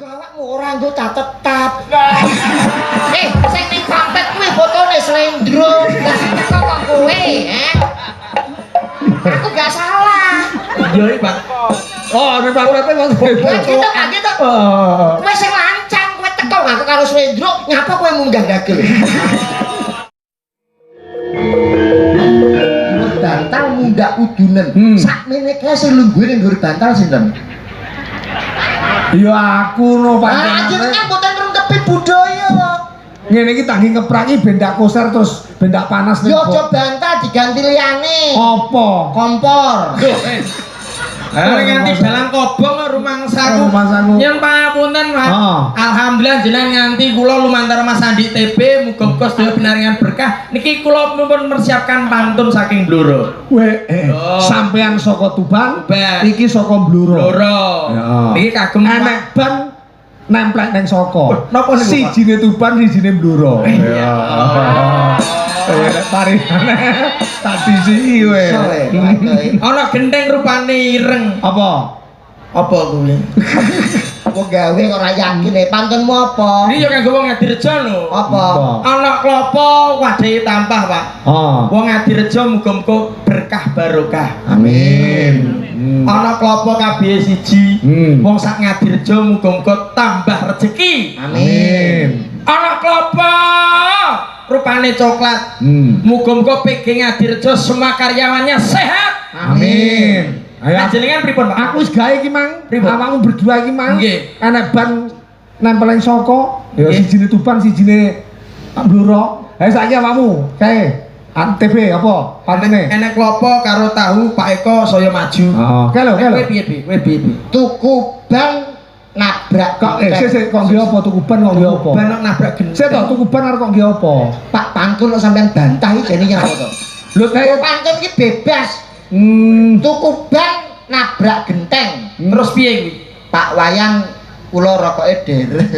mergo awakmu ora nggo tetap. Sing ning pamflet kuwi fotone slendro. Lah sing teko kok kowe, Aku gak salah. Iya iki, Pak. Oh, nek pamflete kok Kowe gitu gak gitu. Kowe sing lancang, kowe teko ngaku karo slendro, ngapa kowe munggah dagel? Bantal munggah udunen. Sakmene kae sing lungguhe ning nggur bantal sinten? Ya aku no Ah, jenengan mboten ngrungkepi budaya. Ngene iki tanggi ngeprangi ben dak koser terus ben dak panas ning. Yo aja bantal diganti liyane. Apa? Kompor. Nganti dalang kobong rumangsaku. Yen pangapunten, Mas. Alhamdulillah jenengan nganti kula lumantar Mas Andi TB muga-muga sedaya pinaringan berkah. Niki kula pun mempersiapkan pantun saking Bluro. Sampean saka Tuban, iki saka Bluro. Niki kagem enek ban nemplek ning saka. Napa niku? Sijine Tuban, sijine Bluro. Iya. Mari tadi sih kowe. Ana gendeng rupane ireng. Apa? Apa kuwi? Apa gawe kok ora yakin pantunmu apa? Iki yo kanggo wong Ngadirejo lho. Apa? Ana klopo wadahe tampah, Pak. Wong Ngadirejo muga-muga berkah barokah. Amin. Ana klopo kabeh siji. Wong sak Ngadirejo muga-muga tambah rezeki. Amin. Ana klopo rupane coklat. Muga-muga PG Ngadirejo semua karyawannya sehat. Amin. Ayo jenengan pripun, Pak? Aku wis gawe iki, Mang. Awakmu berdua iki, Mang. Nggih. Enek ban nempel ning saka. Ya sijine Tuban, sijine Bluro. Ha saiki awakmu kae ATP apa? Pantene. Enek klopo karo tahu Pak Eko saya maju. Kae lho, kae lho. Kowe piye? Tuku ban nabrak Kok sik kok nggih apa tuku ban kok nggih apa? Ban nabrak genteng. Sik to tuku ban arep kok nggih apa? Pak pantun kok sampean bantah iki jenenge apa to? Lho kae pantun iki bebas. Tuku ban nabrak genteng. Terus piye kuwi? Pak Wayang kula rokoke derek.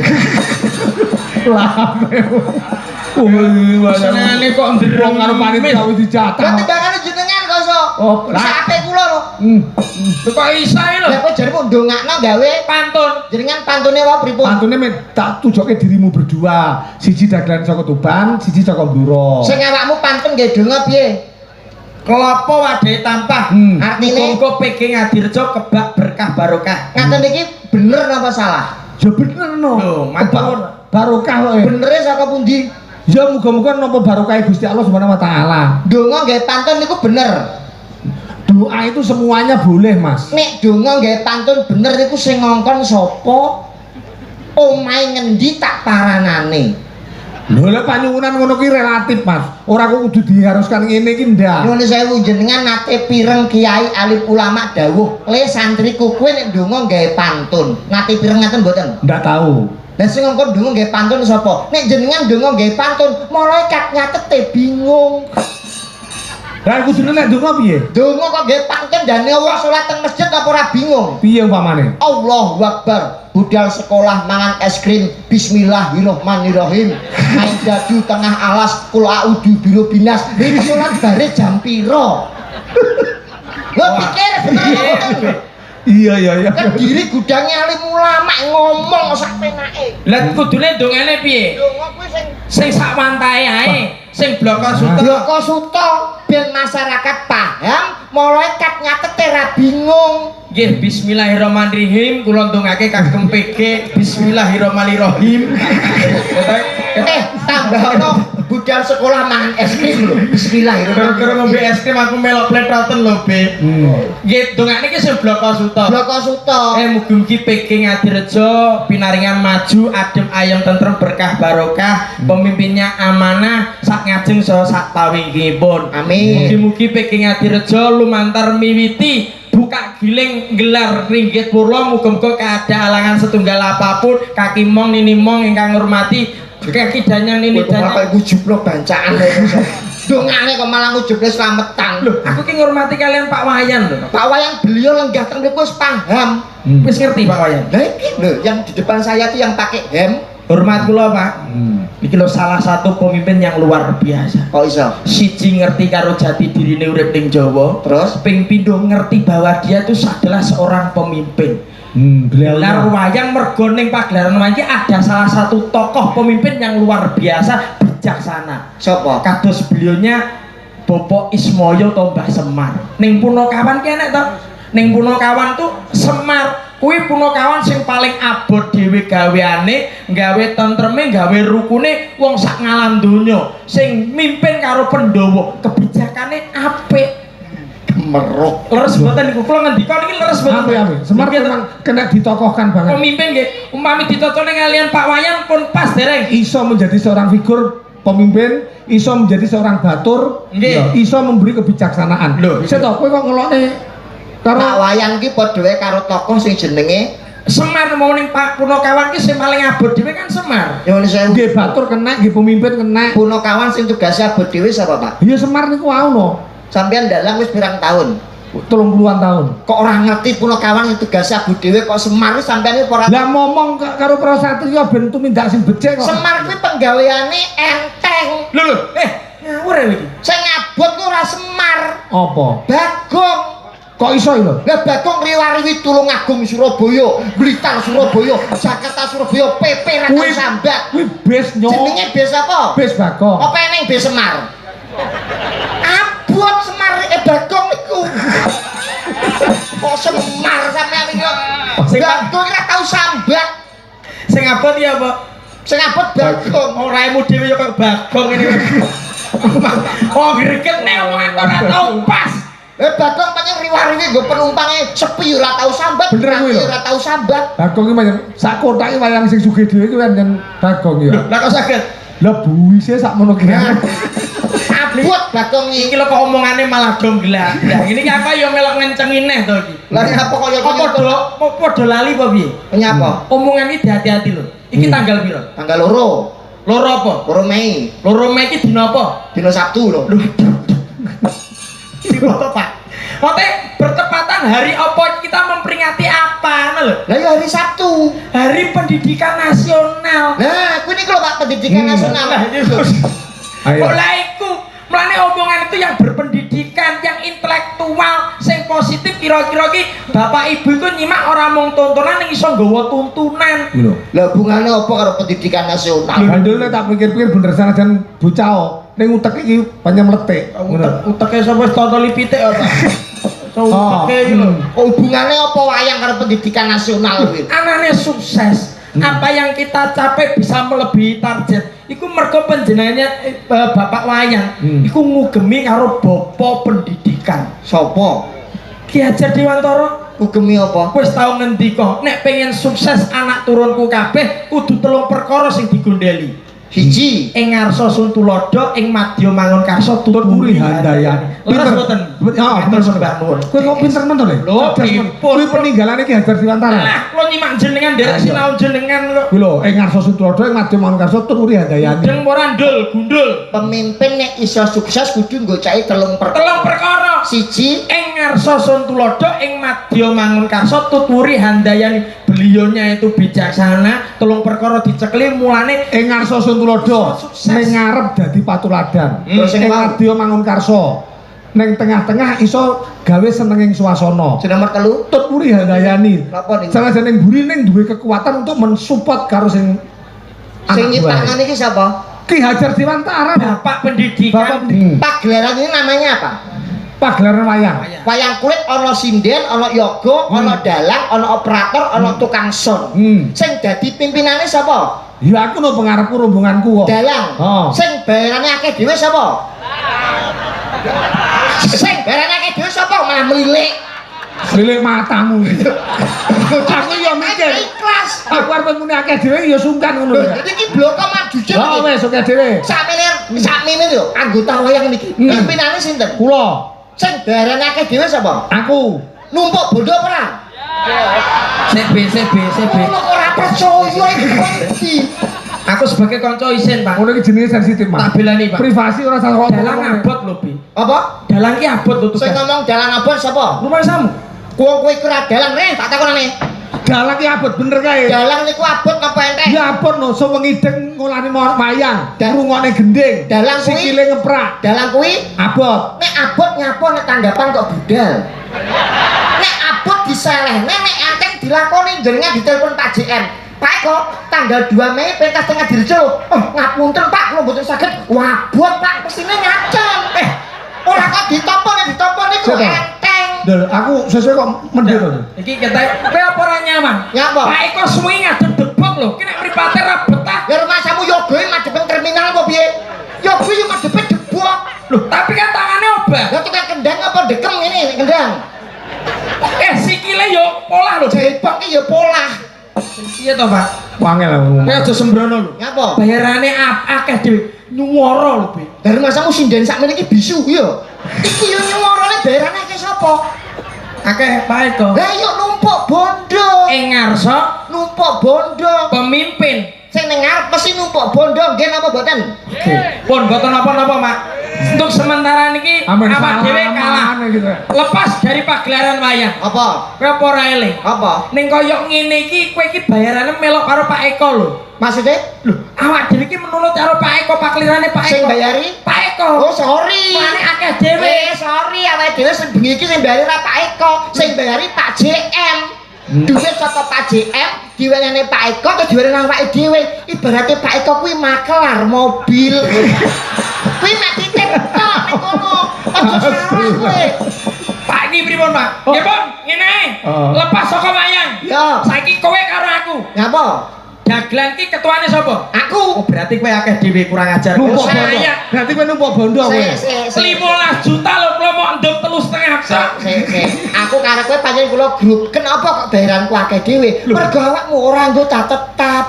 Lah. Senengane kok ndereng karo panitia wis dijatah. Lah timbangane jenengan kok iso. Oh, Sate kula lho. Kok iso lho? Lah kok jaremu ndongakno gawe pantun. Jenengan pantune wae pripun? Pantune tak tujoke dirimu berdua. Siji dagelan saka Tuban, siji saka Bluro. Sing awakmu pantun nggih donga piye? Klopo wadahe tampah. Artine muga PG Ngadirejo kebak berkah barokah. Ngaten iki bener napa salah? Ya bener no. Lho, matur barokah kok. Benere saka pundi? Ya muga-muga napa barokah Gusti Allah Subhanahu wa taala. Donga nggih pantun niku bener. Doa itu semuanya boleh, Mas. Nek donga nggih pantun bener niku sing ngongkon sapa? Omahe ngendi tak paranane. Lho lek panyuwunan ngono ki relatif, Mas. Ora kok kudu diharuskan ngene iki ndak. Nuwun sewu jenengan nate pireng kiai alim ulama dawuh, "Le santriku kowe nek donga gawe pantun." Nate pireng ngaten mboten? Ndak tahu. Lah sing ngongkon donga gawe pantun sapa? Nek jenengan donga gawe pantun, malaikat nyatete bingung. Lah kudune nek donga piye? Donga kok gawe pantun jane wong salat teng masjid apa ora bingung? Piye umpamane? Allahu Akbar. Budal sekolah mangan es krim bismillahirrahmanirrahim main dadu tengah alas kul a'udzu birobinas ini sholat bare jam piro lo pikir bener iya kediri gudangnya alim ulama ngomong sak penake lah kudune dongane piye? donga kuwi sing sak wantahe ae sing bloko suta ben masyarakat paham malaikat nyatete ra bingung. Nggih, bismillahirrahmanirrahim. Kula ndongake kagem PG. Bismillahirrahmanirrahim. Tambahno budal sekolah mangan es krim lho. Bismillahirrahmanirrahim. Kira ngombe es krim aku melok pletroten lho, Be. Nggih, ndongane iki sing bloko suta. Bloko suta. Mugi-mugi PG Ngadirejo pinaringan maju, adem ayem tentrem berkah barokah, pemimpinnya amanah sak ngajeng saha sak pawingipun. Amin. Mugi-mugi PG Ngadirejo lumantar miwiti buka giling gelar ringgit purwa muga-muga kada alangan setunggal apapun kaki mong nini mong ingkang ngurmati kaki danyang nini danyang kok ngujublo bancaan dongane kok malah ngujublo slametan lho aku ki ngurmati kalian Pak Wayan lho Pak Wayan beliau lenggah teng mriku wis paham wis ngerti Pak Wayan lah iki lho yang di depan saya tuh yang pakai hem hormat kula Pak iki lho salah satu pemimpin yang luar biasa kok iso siji ngerti karo jati dirine urip ning Jawa terus ping pindho ngerti bahwa dia itu adalah seorang pemimpin Gelar wayang mergo ning pagelaran wayang iki ada salah satu tokoh pemimpin yang luar biasa bijaksana. Sapa? Kados beliaunya Bapak Ismoyo to Mbah Semar. Ning Punokawan ki enek to. Ning Punokawan tuh Semar kuwi Punokawan sing paling abot dhewe gaweane, gawe tentreme, gawe rukune wong sak ngalam donya. Sing mimpin karo Pandhawa, kebijakane apik. Meruk. Leres mboten niku kula ngendika niki leres mboten. Apik. Semar memang kena ditokohkan banget. Pemimpin nggih, umpami ditocone kalian Pak Wayan pun pas dereng. Iso menjadi seorang figur pemimpin, iso menjadi seorang batur, iso memberi kebijaksanaan. Lho, saya tau kowe kok ngelokne karo Pak Wayan ki padha wae karo tokoh sing jenenge Semar mau ning Pak Punokawan ki sing paling abot dhewe kan Semar. Nyuwun sewu. nggih batur kena, nggih pemimpin kena. Punokawan sing tugasnya abot dhewe sapa, Pak? Iya Semar niku wau no. Sampeyan dalang wis pirang tahun? 30-an tahun. Kok ora ngerti Punokawan sing tugasnya abot dhewe kok Semar wis sampeyan ora. Lah ngomong karo Prasatya ben tumindak sing becik kok. Semar kuwi penggaweane enteng. Lho, ngawur ya iki. Sing abot ku ora Semar. Apa? Bagong. Kok iso lho? Lah Bagong riwariwi Tulungagung Surabaya, Blitar Surabaya, Jakarta Surabaya, PP Raka Sambat. Kuwi bis nyo. Jenenge bis apa? Bis Bagong. Apa eneng bis Semar? Abot Semar Bagong niku. Kok Semar sampeyan iki? Bagong ora tau sambat. Sing abot ya apa? Sing abot Bagong. Oraimu dhewe ya kok Bagong ini. Oh, greget nek omongan ora tau pas. Bagong pancen riwariwi nggo penumpange sepi ora tau sambat. Bener kuwi lho. Ora tau sambat. Bagong iki pancen sak kotake wayang sing sugih dhewe iki pancen Bagong ya. Lah kok saged? Lah buise sak mono ki. Abot Bagong iki. Iki lho kok omongane malah dong gelak. Lah ini ki apa ya melok ngencengi neh to iki. Lah apa kaya Apa padha lali apa piye? Nyapa? Omongan iki hati-hati lho. Iki tanggal piro? Tanggal loro. Loro apa? Loro Mei. Loro Mei iki dina apa? Dina Sabtu lho. Foto Pak. Foto bertepatan hari apa kita memperingati apa lho? Lah ya hari Sabtu. Hari Pendidikan Nasional. Nah, kuwi niku lho Pak Pendidikan Nasional. Ayo. Kok lah iku mulane omongan itu yang berpendidikan, yang intelektual, sing positif kira-kira ki bapak ibu iku nyimak ora mung tontonan ning iso nggawa tuntunan. Lho. Lah hubungane apa karo Pendidikan Nasional? Bandel tak pikir-pikir bener sanajan bocah kok. Ning utek iki banyak meletik. Uteke sapa tonton lipitik apa? Uteke iki lho. Hubungane apa wayang karo Pendidikan Nasional kuwi? Anane sukses. Apa yang kita capai bisa melebihi target. Iku mergo panjenengannya Bapak Wayang. Iku ngugemi karo bapa pendidikan. Sapa? Ki Hajar Dewantara. Ngugemi apa? Wis tau ngendika, nek pengen sukses anak turunku kabeh kudu 3 perkara sing digondheli. Siji, Ing ngarsa sun tulodo, ing madya mangun karsa tuturi handayani. Leres mboten? Ya, bener Mbah Nuwun. Kowe kok pinter men to, Le? Lho, Kuwi peninggalane Ki Hajar Dewantara. Lah, kula nyimak jenengan derek sinau jenengan kok. Kuwi lho, ing ngarsa Sutrodo ing Madya Mangunkarsa tuturi handayani. Deng morandul, gundul. pemimpin nek iso sukses kudu nggocahi 3 perkara. 3 perkara. Siji, Ing ngarsa sun tulodo, ing madya mangun karsa tuturi handayani. Beliaunya itu bijaksana, 3 perkara dicekli mulane Ing ngarsa Suntulodo Sukses. ning ngarep dadi patuladan. Terus Ing sing mau? Madya Mangunkarsa ning tengah-tengah iso gawe senenging swasana. sing nomor 3, Tuturi handayani. Napa niku? Sanajan ning mburi ning duwe kekuatan untuk mensupport karo sing Sing anak buah. nyiptakan iki sapa? Ki Hajar Dewantara. Bapak pendidikan. Pagelaran ini namanya apa? Pagelaran wayang. Wayang kulit ana sinden, ana yoga, ana dalang, ana operator, ana tukang sound. Sing dadi pimpinane sapa? Ya aku no pengarepku rombonganku kok. Dalang. Oh. Sing bayarane akeh dhewe sapa? Sing bayarane akeh dhewe sapa? Malah mlilik. Lilik matamu. Aku yo mikir. Ikhlas. Aku arep muni akeh dhewe ya sungkan ngono. Dadi iki bloko maju jen Oh iki. wis oke dhewe. Sakmene lho anggota wayang niki. Pimpinane sinten? Kula, Sing bayarane akeh dhewe sapa? aku. Numpuk bondo ora? CB. Ngono kok ora percaya iki. Aku sebagai konco isin, Pak. Ngono iki jenenge sensitif, Mas. Tak belani, Pak. Privasi ora usah kok. Dalang abot lho, Bi. Apa? Dalang ki abot lho Sing tugas. ngomong dalang abot sapa? Rumah samu. Kowe iku ora dalang rene, tak takonane. Dalang ki abot bener kae. Dalang niku abot apa entek? Ya abot no, sewengi deng ngolani wayang, Dan- rungokne gending. Dalang kuwi- sikile ngeprak. Dalang kuwi Abot. nek abot nyapa nek tanggapan kok budal. Nek abot diselehne nek enteng dilakoni jenengan ditelepon Pak JM. Pak Eko, tanggal 2 Mei pentas tengah Dirjo. Oh, ngapunten Pak, kula mboten saged. Wabot Pak, pesine ngacem. Ora kok ditampa niku enteng. Lho, aku sesuai kok mendhet lho. Iki ketek kowe apa ora nyaman? Nyapa? Pak Eko suwi ngadep debok lho. Ki nek mripate ra betah. Ya rumah samu yoga madhepen terminal apa piye? Yoga yo madhepe debok. Loh, tapi kan tangannya obah. Ya tukang kendang apa dekem ini kendang? Sikile yo polah lho. Jebok ki yo polah. Iya toh, Pak? Wangel aku. Kowe aja sembrono lho. Nyapa? Bayarane akeh dhewe. Nyuwara lho, Bi. Dari masamu sinden sakmene iki bisu yo. Iki yo nyuwarane bayarane akeh sapa? Akeh Pak Eko. Lah yo numpuk bondo. Ing ngarsa Numpuk bondo. pemimpin. Sing ning ngarep mesti numpuk bondo, nggih napa mboten? Pun boten napa-napa, Mak. Untuk sementara niki awak dhewe kalah. Gitu. Lepas dari pagelaran wayang. Apa? Kowe apa ora eling? Apa? Ning koyo ngene iki kowe iki bayarane melok karo Pak Eko lho. Maksudnya? Lho, awak dhewe iki menurut karo Pak Eko, paklirane Pak Eko. Sing bayari? Pak Eko. Oh, sorry. Mane akeh dhewe. Sorry awake dhewe sing bengi iki sing bayari ra Pak Eko, sing bayari Pak JM. Duit saka Pak JM diwenehi Pak Eko terus diwenehi awake dhewe. Ibaratnya Pak Eko kuwi makelar mobil. Kuwi mek titip tok ning kono. Aja salah kowe. Pak iki pripun, Pak? Nggih, Pun. Ngene ae. Lepas saka wayang. Ya. Saiki kowe karo aku. Nyapa? Dagelan ki ketuane sapa? Aku. Oh, berarti kowe akeh dhewe kurang ajar. Numpuk Saya bondo. Berarti kowe numpuk bondo kowe. 15 juta lho kula mau nduk 3,5 juta. Aku karo kowe pancen kula grup. Kenapa kok bayaranku akeh dhewe? Mergo awakmu ora anggota tetap.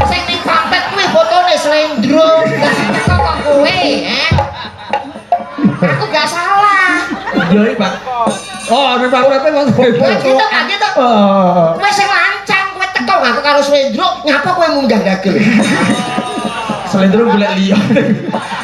Sing ning pampet kuwi fotone slendro. Lah kok kowe, Aku gak salah. Iya, Pak. Oh, nek pampete kok. Kowe gitu Pak gitu. Kowe sing lancang, kowe teko aku karo slendro, ngapa kowe munggah dagel? Selendro golek liya.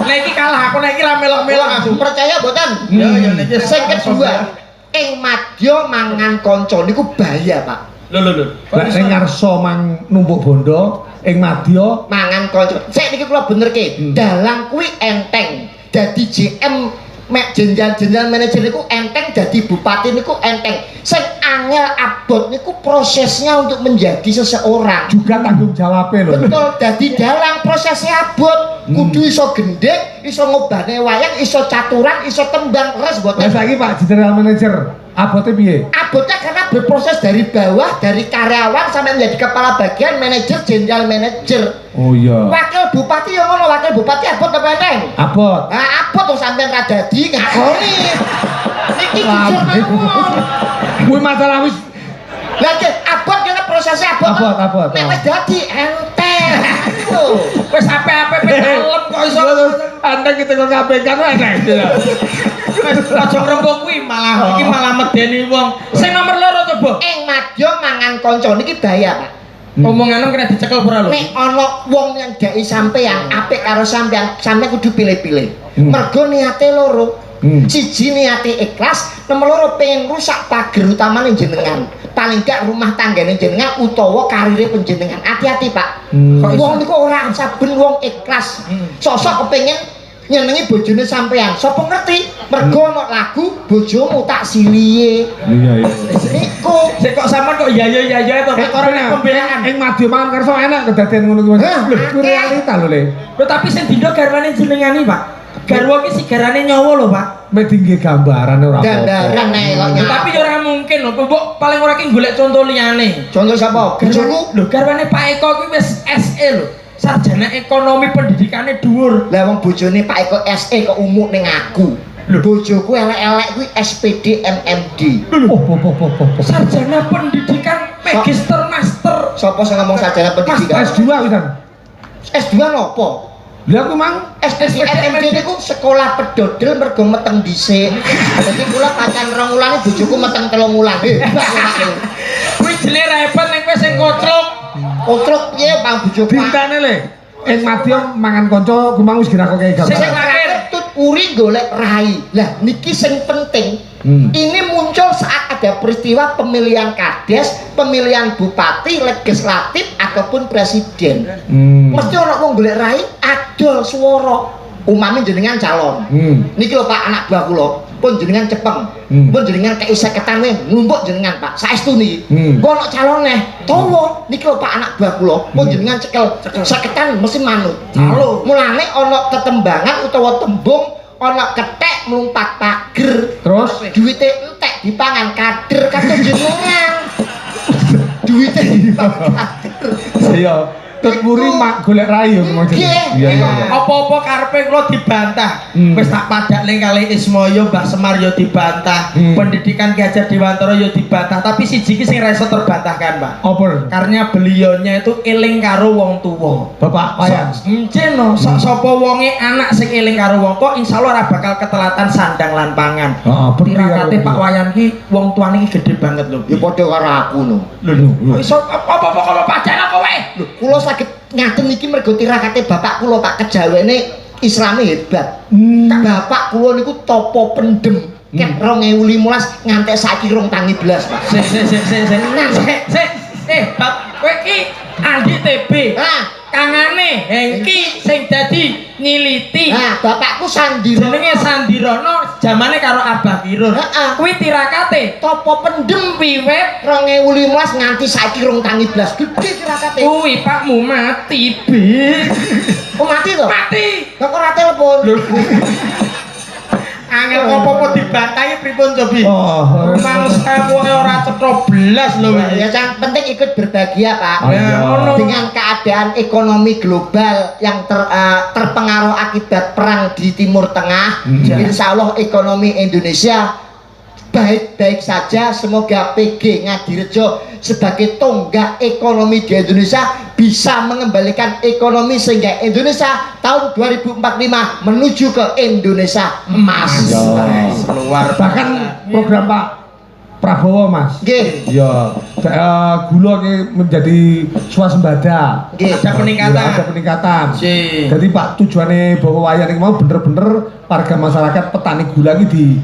Nek iki kalah aku, nek iki ra melok-melok aku. Percaya mboten? Ya ya nek iki Sing kedua, ing madya mangan kanca niku bahaya, Pak. Lho. Lah ning ngarsa mang numpuk bondo, ing madya Mangan kanca. Sik niki kula benerke, dalang kuwi enteng. Dadi JM mek jenjang-jenjang manajer niku enteng, dadi bupati niku enteng. Sing angel abot niku prosesnya untuk menjadi seseorang. juga tanggung jawabnya lho. Betul, dadi dalang prosesnya abot. Kudu iso gendeng, iso ngobane wayang, iso caturan, iso tembang, res Lah mboten. saiki Pak General Manager, abote piye? Abotnya karena berproses dari bawah, dari karyawan sampai menjadi kepala bagian, manajer, jenderal manajer. Oh iya. Wakil bupati yang ngono, wakil bupati abot apa enteng? Abot. Nah, abot tuh sampean ra dadi ngakoni. Niki jujur mawon. Kuwi masalah wis Lagi abot kena prosesnya abot. Abot. Nek wis dadi enteng. Tuh. Wis ape-ape dalem kok iso. Anda kita kok KPK enak. Aja ngrembug kuwi malah iki malah medeni wong. Sing nomor 2 coba. Ing madya mangan kanca niki bahaya, Pak. Omongan kena dicekel ora lho. Nek ana wong yang gak sampean apik karo sampean, sampean kudu pilih-pilih. Mergo niate loro. Siji niate ikhlas, nomor loro pengen rusak pager utamane jenengan. Paling gak rumah tanggane jenengan utawa karire panjenengan. Hati-hati, Pak. Wong niku ora saben wong ikhlas. Sosok kepengin nyenengi bojone sampean. Sapa ngerti? Mergo ana lagu bojomu tak silihe. Iya. Niku Sik kok sampean kok ya to ora nek pembelaan. Ing madya mangan kersa enak kedadean ngono kuwi. Hah, Lho, kuwi akeh. realita lho, Le. Lho tapi sing dina garwane jenengani, Pak. Garwa ki sigarane nyawa lho, Pak. Mek tinggi gambaran ora apa-apa. dandaran nek kok Ya, tapi ya ora mungkin lho, mbok paling ora ki golek contoh liyane. Contoh sapa? Bojoku. Lho garwane Pak Eko kuwi wis SE lho. Sarjana ekonomi pendidikannya dhuwur. Lah wong bojone Pak Eko SE kok umuk ning aku. Lho bojoku elek-elek kuwi SPD MMD. Sarjana pendidikan magister master. Sapa sing ngomong sarjana pendidikan? S2 wisan. S2 nopo? Lah aku mang SPD MMD niku sekolah pedodel mergo meteng dhisik. Dadi kula pacan 2 wulan bojoku meteng 3 wulan. Kuwi jele repot ning kowe sing koclok. Kotruk piye Bang bojoku? bintane Le. Ing madya mangan kanca ku mang wis dirakokake Sing gambaran. terakhir Tut uri golek rai. Lah niki sing penting. Ini muncul saat ada peristiwa pemilihan kades, pemilihan bupati, legislatif ataupun presiden. Mesti ana wong golek rai, adol swara. Umami jenengan calon. Niki lho Pak anak buah kula. pun jenengan cepeng. Pun jenengan kei 50-an numpuk jenengan Pak. Saestu niki. Kok ana calon neh tawa niki lho Pak anak buah kula. Pun jenengan cekel 50-an mesti manut. Mulane ana tetembangan utawa tembung ana kethek mlumpat pager. Terus duwite entek dipangan kader kados jenengan. Duwite dipangan kader. iya Tekmuri mak golek rayu maksudnya. Iya. Apa-apa karepe kula dibantah. Wis tak padakne kali Ismoyo Mbah Semar yo dibantah. Pendidikan Ki Hajar Dewantara yo dibantah, tapi siji ki sing ra iso terbantahkan, Pak. Apa? Karena beliaunya itu eling karo wong tuwa. Bapak Wayan. Encen sapa wonge anak sing eling karo wong tuwa insyaallah ora bakal ketelatan sandang lan pangan. Heeh, Tirakate Pak Wayan ki wong tuane ki gede banget lho. Ya padha karo aku no. Lho. Iso apa-apa kok pacak kowe. Lho, kula saged ngaten iki mergo tirakate bapak kula Pak kejawene Islame hebat. Bapak kula niku topo pendem ket 2015 ngantek saiki rong tangi blas Pak. Kowe ki Andi TB. Kangane Hengki sing dadi nyiliti. Nah, bapakku Sandirono. Jenenge Sandirono zamane karo Abah Kirun. Kuwi tirakate topo pendem wiwit 2015 nganti saiki rong tangi blas. Gedhe tirakate. kuwi pakmu mati, Bi. Oh mati to? Mati. Kok ora telepon? Angel apa-apa dibantahi pripun Cobi? Oh, mangsa kowe ora cetha blas lho. Ya yang penting ikut berbahagia Pak. Ya, dengan keadaan ekonomi global yang terpengaruh akibat perang di Timur Tengah. Insya Allah ekonomi Indonesia baik-baik saja. Semoga PG Ngadirejo sebagai tonggak ekonomi di Indonesia bisa mengembalikan ekonomi sehingga Indonesia tahun 2045 menuju ke Indonesia emas. Luar bahkan program Pak Prabowo Mas. Nggih. Ya, gula ki menjadi swasembada. Nggih. Ada peningkatan. Ya, ada peningkatan. Si. Jadi Pak tujuannya bahwa wayan ini mau bener-bener warga masyarakat petani gula ini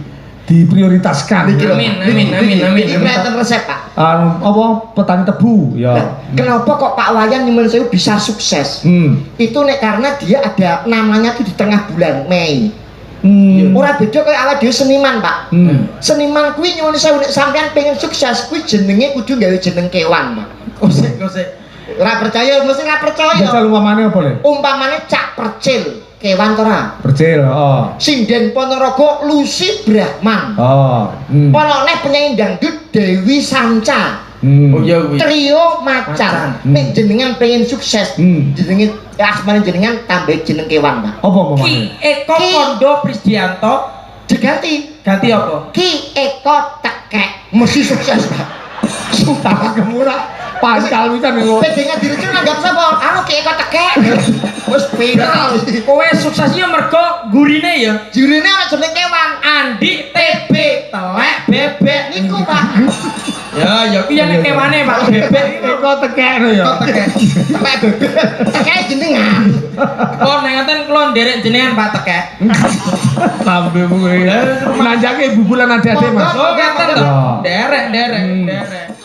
diprioritaskan. Amin. Ini kelihatan resep Pak. Apa petani tebu ya. Nah, kenapa kok Pak Wayan Nyuwun Sewu bisa sukses? Itu nek karena dia ada namanya tuh di tengah bulan Mei. Ora beda kayak awak dhewe seniman, Pak. Seniman kuwi Nyuwun Sewu nek sampean pengen sukses kuwi jenenge kudu gawe jeneng kewan, Pak. Kosek. Ora percaya, mesti ora percaya. Jajal umpamane apa le? Umpamane Cak Percil, kewan to ora? Percil, oh. Sinden Ponorogo Lucy Brahman. Oh. Ono neh penyanyi dangdut Dewi Sanca. Oh iya kuwi. Trio Macan. Nek jenengan pengen sukses, jenenge asmane jenengan tambah jeneng kewan, Pak. Apa umpamane? Ki Eko Kondo Prisdianto Diganti ganti apa? Ki Eko Tekek. Mesti sukses, Pak. Sumpah kemurah. Pascal wisan niku. Pedengan diri nanggap sapa? Anu Ki Eko Tekek. Wis viral. Kowe suksesnya mergo gurine ya. Jurine ana jeneng kewan. Andi TB telek bebek Niku, Pak. Ya kuwi nek kewane Pak bebek Eko tekek lho ya. Tekek. Tekek bebek. Tekek jenengan. Oh nek ngoten kula nderek jenengan Pak Tekek. Lambemu kuwi. Nanjake bubulan ade-ade Mas. Oh ngoten to. Ya. Derek.